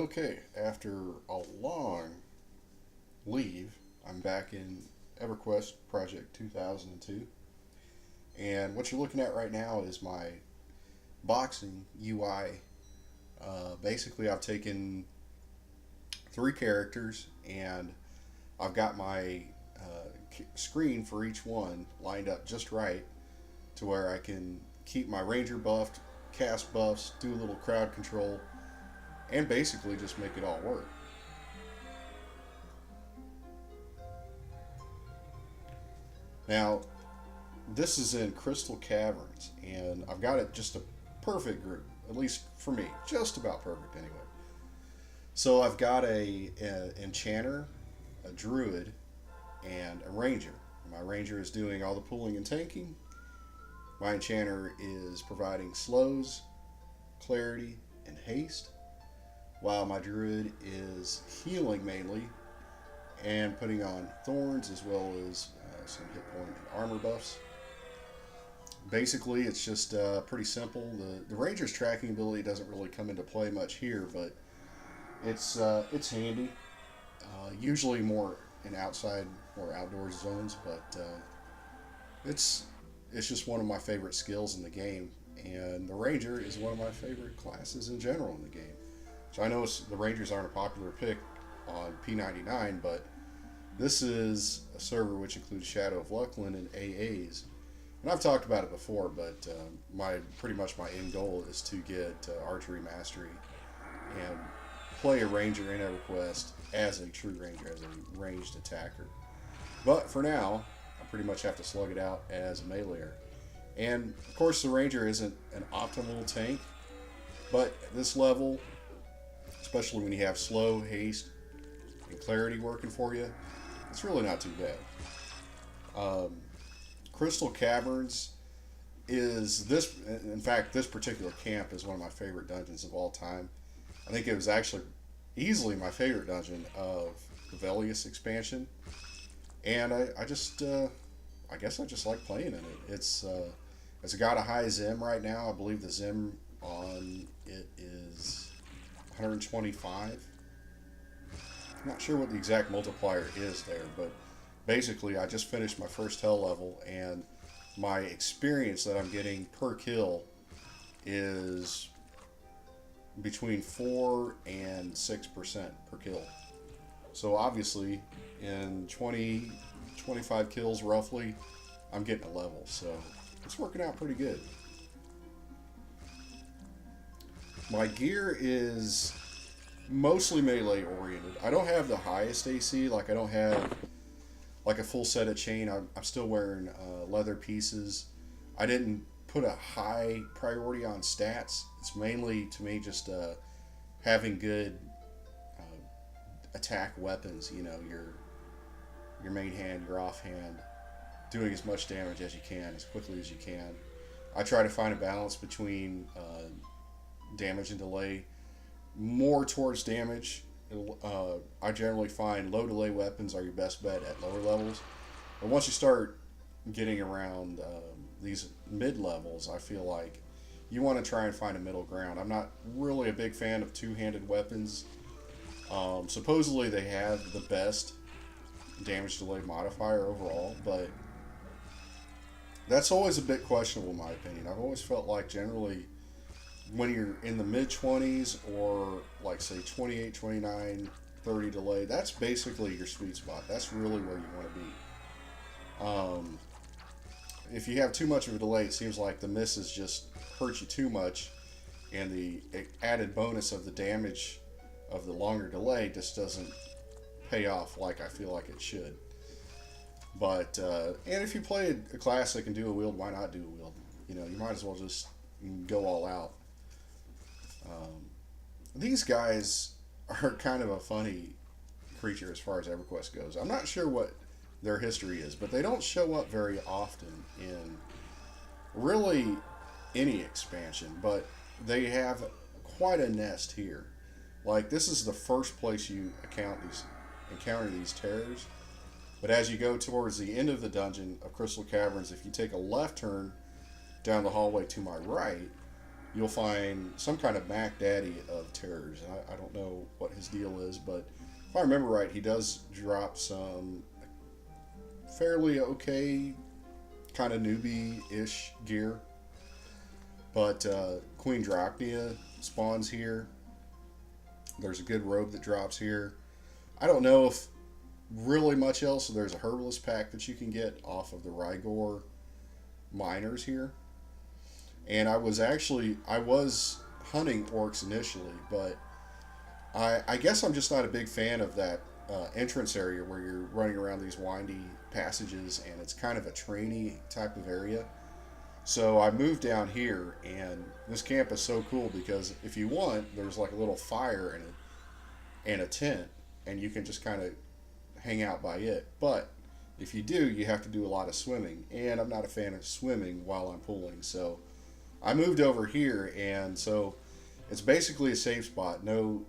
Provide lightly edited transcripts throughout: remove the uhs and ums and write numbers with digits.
Okay, after a long leave, I'm back in Everquest Project 2002. And what you're looking at right now is my boxing UI. Basically, I've taken three characters and I've got my screen for each one lined up just right to where I can keep my ranger buffed, cast buffs, do a little crowd control, and basically just make it all work. Now, this is in Crystal Caverns, and I've got it just a perfect group, at least for me, just about perfect anyway. So I've got a enchanter, a druid, and a ranger. My ranger is doing all the pulling and tanking. My enchanter is providing slows, clarity, and haste, while my druid is healing mainly and putting on thorns as well as some hit point and armor buffs. Basically, it's just pretty simple. The ranger's tracking ability doesn't really come into play much here, but it's handy. Usually more in outside or outdoor zones, but it's it's just one of my favorite skills in the game. And the ranger is one of my favorite classes in general in the game. So I know the rangers aren't a popular pick on P99, but this is a server which includes Shadow of Lucklin and AAs. And I've talked about it before, but my pretty much my end goal is to get archery mastery and play a ranger in EverQuest as a true ranger, as a ranged attacker. But for now, I pretty much have to slug it out as a meleeer. And of course, the ranger isn't an optimal tank, but at this level, especially when you have slow, haste, and clarity working for you, it's really not too bad. Crystal Caverns is this. In fact, this particular camp is one of my favorite dungeons of all time. I think it was actually easily my favorite dungeon of the Velius expansion, and I guess I just like playing in it. It's got a high Zim right now. I believe the Zim on it is 125. I'm not sure what the exact multiplier is there, but basically I just finished my first hell level, and my experience that I'm getting per kill is between 4 and 6% per kill. So obviously in 25 kills roughly, I'm getting a level, so it's working out pretty good. My gear is mostly melee oriented. I don't have the highest AC, like I don't have like a full set of chain. I'm still wearing leather pieces. I didn't put a high priority on stats. It's mainly to me just having good attack weapons. You know, your main hand, your offhand, doing as much damage as you can as quickly as you can. I try to find a balance between damage and delay, more towards damage. I generally find low delay weapons are your best bet at lower levels. But once you start getting around these mid levels, I feel like you want to try and find a middle ground. I'm not really a big fan of two-handed weapons. Supposedly they have the best damage delay modifier overall, but that's always a bit questionable in my opinion. I've always felt like generally when you're in the mid 20s or like say 28, 29, 30 delay, that's basically your sweet spot. That's really where you want to be. If you have too much of a delay, it seems like the misses just hurt you too much, and the added bonus of the damage of the longer delay just doesn't pay off like I feel like it should. But and if you play a classic and do a wield, why not do a wield? You know, you might as well just go all out. These guys are kind of a funny creature as far as EverQuest goes. I'm not sure what their history is, but they don't show up very often in really any expansion, but they have quite a nest here. Like, this is the first place you encounter these terrors, but as you go towards the end of the dungeon of Crystal Caverns, if you take a left turn down the hallway to my right, you'll find some kind of Mac Daddy of terrors. I don't know what his deal is, but if I remember right, he does drop some fairly okay kind of newbie-ish gear. But Queen Drachnia spawns here. There's a good robe that drops here. I don't know if really much else. There's a herbalist pack that you can get off of the Rygor miners here. And I was hunting orcs initially, but I guess I'm just not a big fan of that entrance area where you're running around these windy passages and it's kind of a trainy type of area. So I moved down here, and this camp is so cool because if you want, there's like a little fire and a tent, and you can just kind of hang out by it. But if you do, you have to do a lot of swimming, and I'm not a fan of swimming while I'm pulling. So I moved over here, and so it's basically a safe spot. No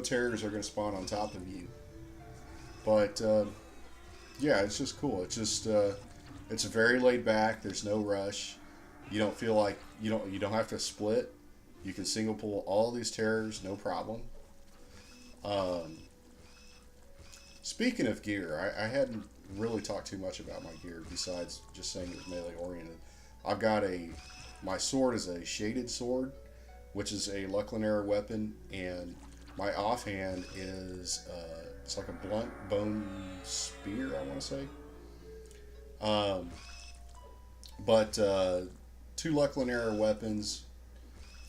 terrors are going to spawn on top of you. But yeah, it's just cool. It's very laid back. There's no rush. You don't feel like you don't have to split. You can single pull all these terrors, no problem. Speaking of gear, I hadn't really talked too much about my gear besides just saying it was melee oriented. I've got my sword is a shaded sword, which is a Luclinaire weapon, and my offhand is it's like a blunt bone spear, I want to say. But two Luclinaire weapons,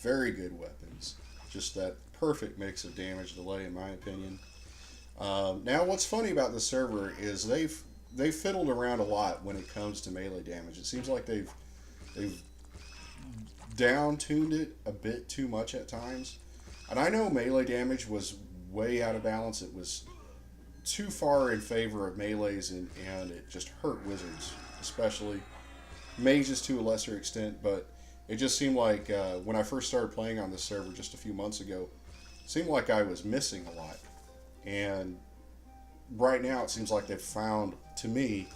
very good weapons. Just that perfect mix of damage delay, in my opinion. Now, what's funny about this server is they've fiddled around a lot when it comes to melee damage. It seems like they've down-tuned it a bit too much at times. And I know melee damage was way out of balance. It was too far in favor of melees, and it just hurt wizards, especially mages to a lesser extent. But it just seemed like when I first started playing on this server just a few months ago, it seemed like I was missing a lot. And right now it seems like they've found, to me,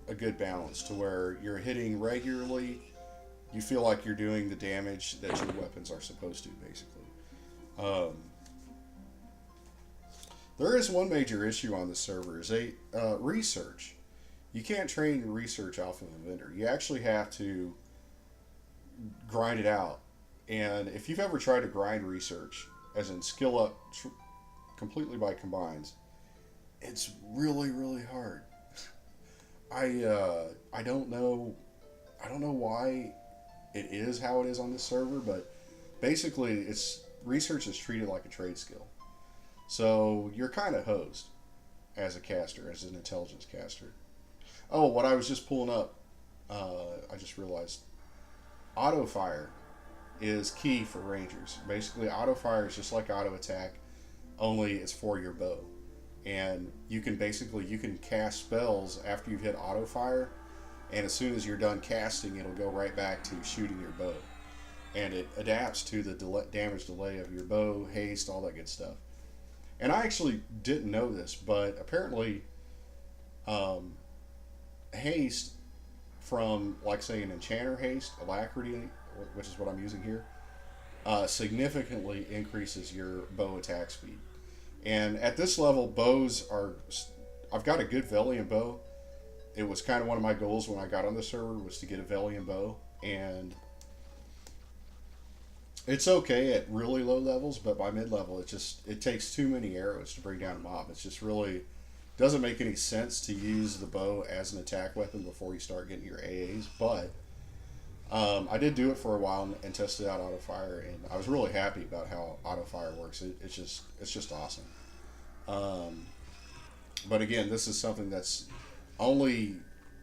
a good balance to where you're hitting regularly, you feel like you're doing the damage that your weapons are supposed to, basically. There is one major issue on this server, is research. You can't train research off of a vendor. You actually have to grind it out. And if you've ever tried to grind research, as in skill up completely by combines, it's really, really hard. I don't know why it is how it is on this server, but basically research is treated like a trade skill. So you're kind of hosed as a caster, as an intelligence caster. Oh, what I was just pulling up, I just realized, auto fire is key for rangers. Basically, auto fire is just like auto attack, only it's for your bow. And you can cast spells after you've hit auto fire, and as soon as you're done casting, it'll go right back to shooting your bow. And it adapts to the damage delay of your bow, haste, all that good stuff. And I actually didn't know this, but apparently haste from, like, say, an enchanter haste, alacrity, which is what I'm using here, significantly increases your bow attack speed. And at this level, I've got a good Velian bow. It was kind of one of my goals when I got on the server, was to get a Velian bow. And it's okay at really low levels, but by mid-level, it takes too many arrows to bring down a mob. It's just really doesn't make any sense to use the bow as an attack weapon before you start getting your AAs. But I did do it for a while and tested out auto fire, and I was really happy about how auto fire works. It's just awesome. But again, this is something that's only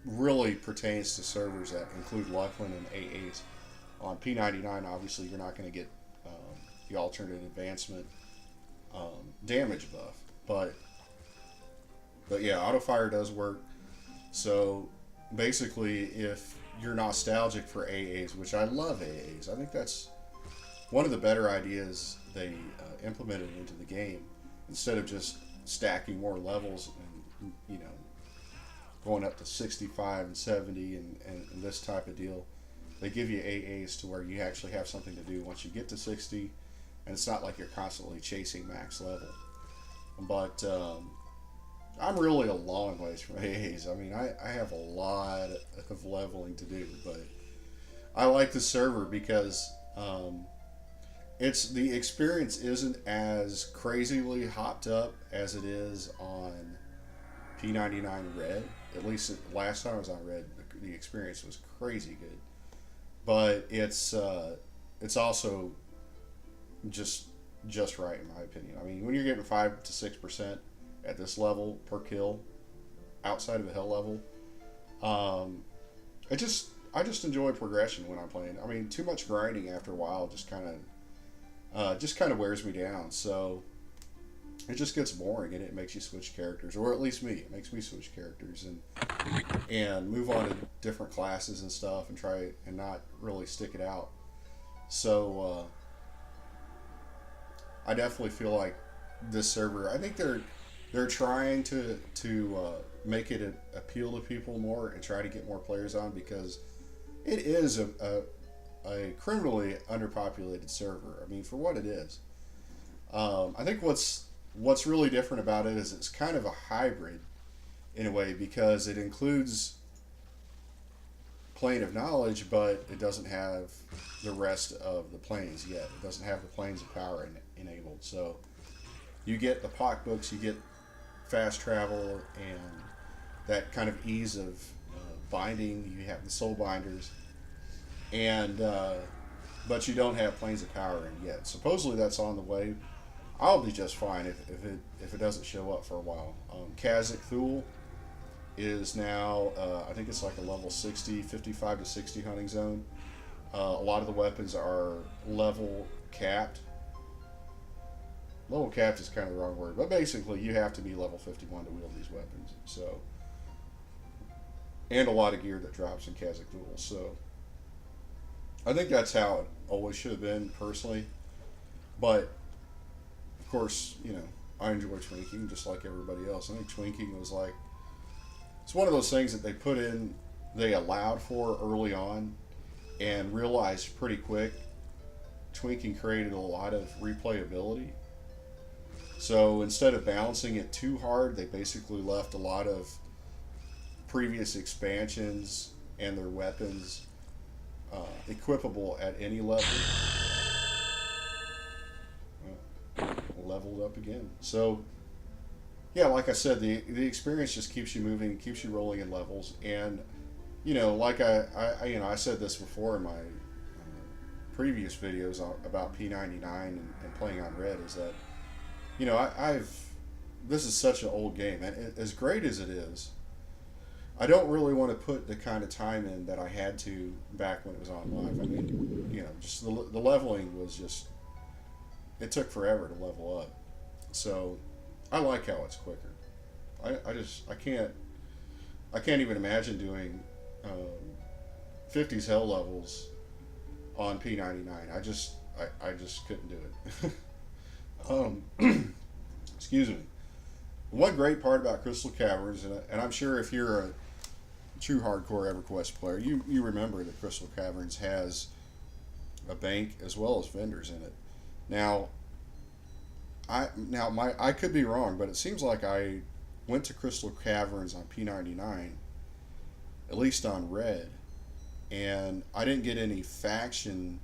really pertains to servers that include Luclin and AAs. On P99, obviously, you're not going to get the alternate advancement damage buff. But yeah, auto fire does work. So basically, if you're nostalgic for AAs, which I love AAs, I think that's one of the better ideas they implemented into the game. Instead of just stacking more levels and, going up to 65 and 70 and this type of deal. they give you AAs to where you actually have something to do once you get to 60, and it's not like you're constantly chasing max level. But I'm really a long ways from AAs. I mean, I have a lot of leveling to do, but I like the server because it's the experience isn't as crazily hopped up as it is on P99 Red. At least last time I was on Red, the experience was crazy good. But it's also just right in my opinion. I mean, when you're getting 5 to 6% at this level per kill, outside of a hell level, I just enjoy progression when I'm playing. I mean, too much grinding after a while just kind of wears me down. So it just gets boring, and it makes you switch characters, or at least me. It makes me switch characters and move on to different classes and stuff, and try and not really stick it out. So I definitely feel like this server. I think they're trying to make it appeal to people more and try to get more players on, because it is a criminally underpopulated server. I mean, for what it is. I think what's really different about it is it's kind of a hybrid in a way, because it includes Plane of Knowledge, but it doesn't have the rest of the planes yet. It doesn't have the planes of power enabled. So you get the pocketbooks, you get fast travel, and that kind of ease of binding. You have the soul binders, and but you don't have planes of power in yet. Supposedly that's on the way. I'll be just fine if it doesn't show up for a while. Kazakh Thule is now, I think it's like a level 60, 55 to 60 hunting zone. A lot of the weapons are level capped. Level capped is kind of the wrong word, but basically you have to be level 51 to wield these weapons. So, and a lot of gear that drops in Kazakh Thule. So, I think that's how it always should have been, personally. But of course, you know, I enjoy twinking just like everybody else. I think twinking was like, it's one of those things that they allowed for early on, and realized pretty quick twinking created a lot of replayability. So instead of balancing it too hard, they basically left a lot of previous expansions and their weapons equipable at any level. Leveled up again. So yeah, like I said, the experience just keeps you moving, keeps you rolling in levels. And you know, like I said this before in my previous videos about P99 and playing on Red, is that, you know, this is such an old game, and as great as it is, I don't really want to put the kind of time in that I had to back when it was on live. I mean, you know, just the leveling was just, it took forever to level up. So I like how it's quicker. I can't even imagine doing 50s hell levels on P99. I just couldn't do it. Excuse me. One great part about Crystal Caverns, and I'm sure if you're a true hardcore EverQuest player, you remember that Crystal Caverns has a bank as well as vendors in it. Now I could be wrong, but it seems like I went to Crystal Caverns on P99, at least on Red, and I didn't get any faction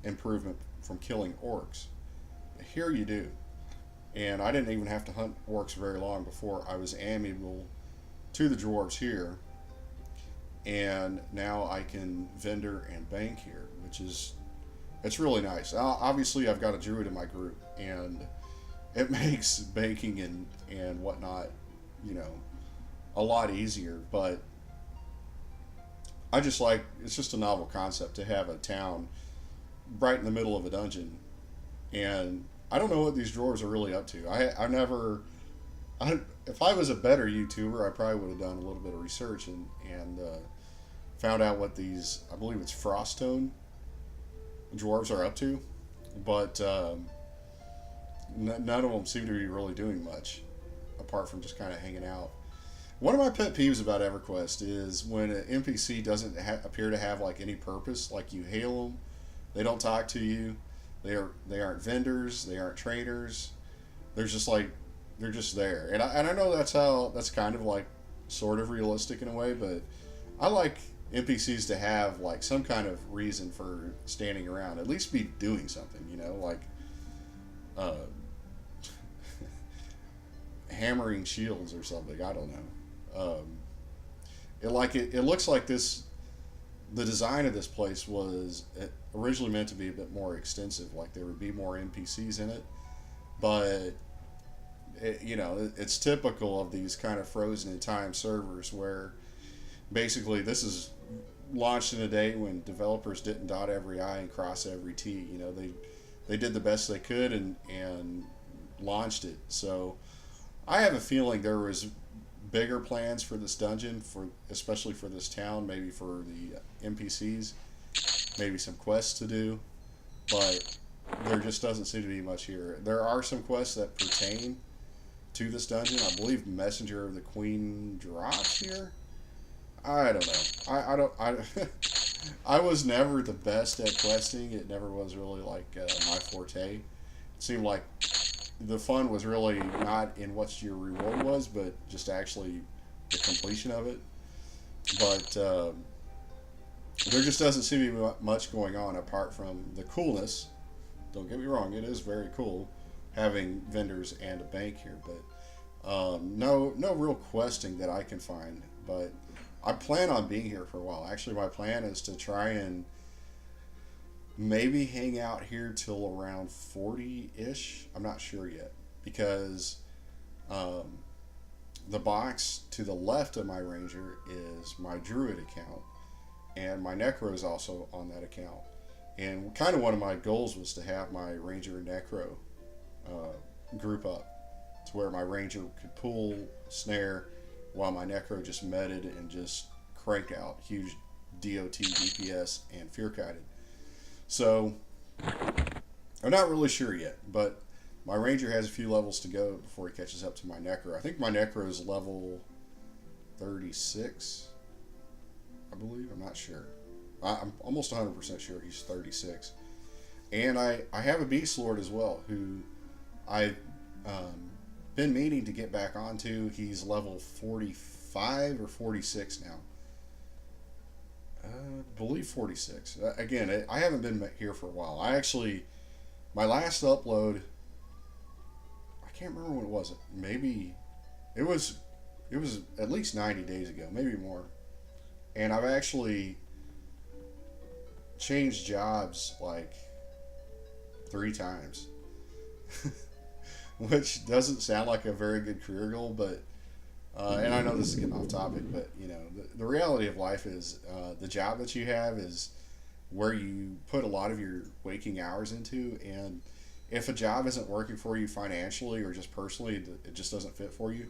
improvement from killing orcs. Here you do. And I didn't even have to hunt orcs very long before I was amiable to the dwarves here. And now I can vendor and bank here, which is, it's really nice. Obviously, I've got a druid in my group, and it makes banking and whatnot, you know, a lot easier. But I just like, it's just a novel concept to have a town right in the middle of a dungeon. And I don't know what these dwarves are really up to. If I was a better YouTuber, I probably would have done a little bit of research and found out what these, I believe it's frost tone dwarves are up to. But none of them seem to be really doing much, apart from just kind of hanging out. One of my pet peeves about EverQuest is when an NPC doesn't appear to have like any purpose. Like you hail them, they don't talk to you. They aren't vendors. They aren't traders. They're just like they're just there. And I know that's kind of like sort of realistic in a way, but I like NPCs to have like some kind of reason for standing around. At least be doing something. Like uh, hammering shields or something. I don't know. It looks like this. The design of this place was originally meant to be a bit more extensive. Like there would be more NPCs in it, but it's typical of these kind of frozen in time servers where basically this is launched in a day when developers didn't dot every I and cross every T. They did the best they could and launched it. So I have a feeling there was bigger plans for this dungeon, especially for this town, maybe for the NPCs, maybe some quests to do, but there just doesn't seem to be much here. There are some quests that pertain to this dungeon. I believe Messenger of the Queen drops here. I don't know. I don't. I was never the best at questing. It never was really like my forte. It seemed like the fun was really not in what your reward was, but just actually the completion of it. But there just doesn't seem to be much going on apart from the coolness. Don't get me wrong; it is very cool having vendors and a bank here, but no real questing that I can find. But I plan on being here for a while. Actually, my plan is to try and maybe hang out here till around 40-ish. I'm not sure yet because the box to the left of my ranger is my druid account, and my necro is also on that account. And kind of one of my goals was to have my ranger and necro group up to where my ranger could pull snare while my necro just meted and just cranked out huge DOT, DPS, and fear kited. So I'm not really sure yet, but my ranger has a few levels to go before he catches up to my necro. I think my necro is level 36, I believe. I'm not sure. I'm almost 100% sure he's 36. And I have a beast lord as well who I've been meaning to get back onto. He's level 45 or 46 now. I believe 46. Again, I haven't been here for a while. My last upload, I can't remember when it was. Maybe it was at least 90 days ago, maybe more. And I've actually changed jobs like 3 times, which doesn't sound like a very good career goal, but and I know this is getting off topic, but the reality of life is the job that you have is where you put a lot of your waking hours into, and if a job isn't working for you financially or just personally, it just doesn't fit for you,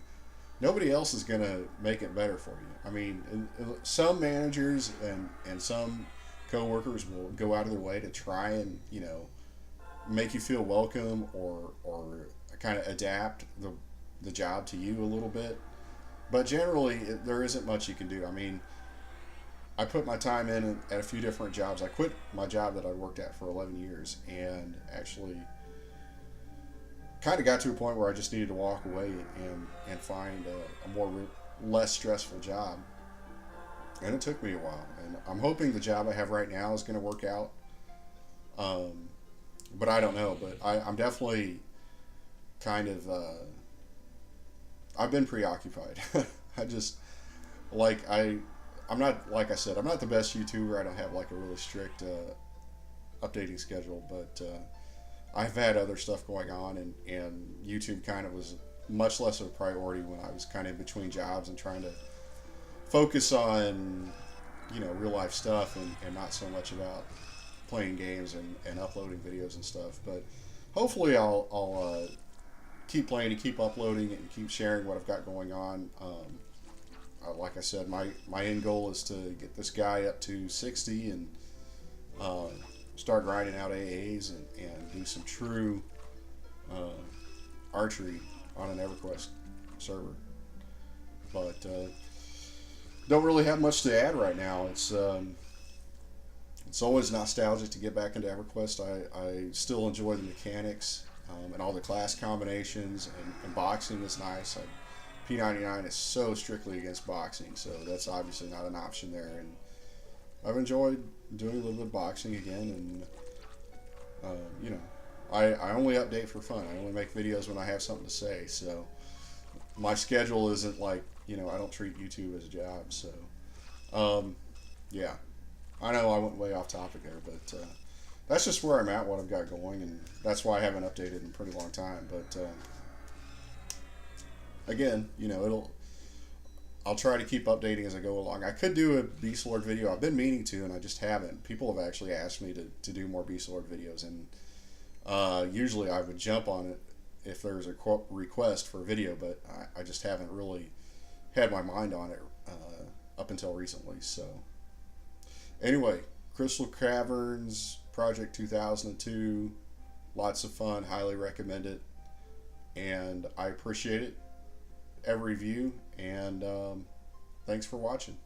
nobody else is going to make it better for you. I mean, some managers and some coworkers will go out of their way to try and make you feel welcome or kind of adapt the job to you a little bit. But generally, there isn't much you can do. I mean, I put my time in at a few different jobs. I quit my job that I worked at for 11 years and actually kind of got to a point where I just needed to walk away and find a less stressful job. And it took me a while. And I'm hoping the job I have right now is going to work out. But I don't know. But I'm definitely kind of... I've been preoccupied. I'm not, like I said, I'm not the best YouTuber. I don't have like a really strict updating schedule, but I've had other stuff going on, and YouTube kind of was much less of a priority when I was kind of in between jobs and trying to focus on, real life stuff and not so much about playing games and uploading videos and stuff. But hopefully I'll keep playing and keep uploading and keep sharing what I've got going on. Like I said, my end goal is to get this guy up to 60 and start grinding out AAs and do some true archery on an EverQuest server. But don't really have much to add right now. It's always nostalgic to get back into EverQuest. I still enjoy the mechanics and all the class combinations, and boxing is nice. P99 is so strictly against boxing, so that's obviously not an option there. And I've enjoyed doing a little bit of boxing again, and you know, I only update for fun. I only make videos when I have something to say. So my schedule isn't like, you know, I don't treat YouTube as a job. So yeah, I know I went way off topic there, but that's just where I'm at, what I've got going, and that's why I haven't updated in a pretty long time. But again, you know, I'll try to keep updating as I go along. I could do a Beast Lord video. I've been meaning to, and I just haven't. People have actually asked me to do more Beast Lord videos, and usually I would jump on it if there's a request for a video, but I just haven't really had my mind on it up until recently. So anyway, Crystal Caverns Project 2002, lots of fun, highly recommend it, and I appreciate it, every view, and thanks for watching.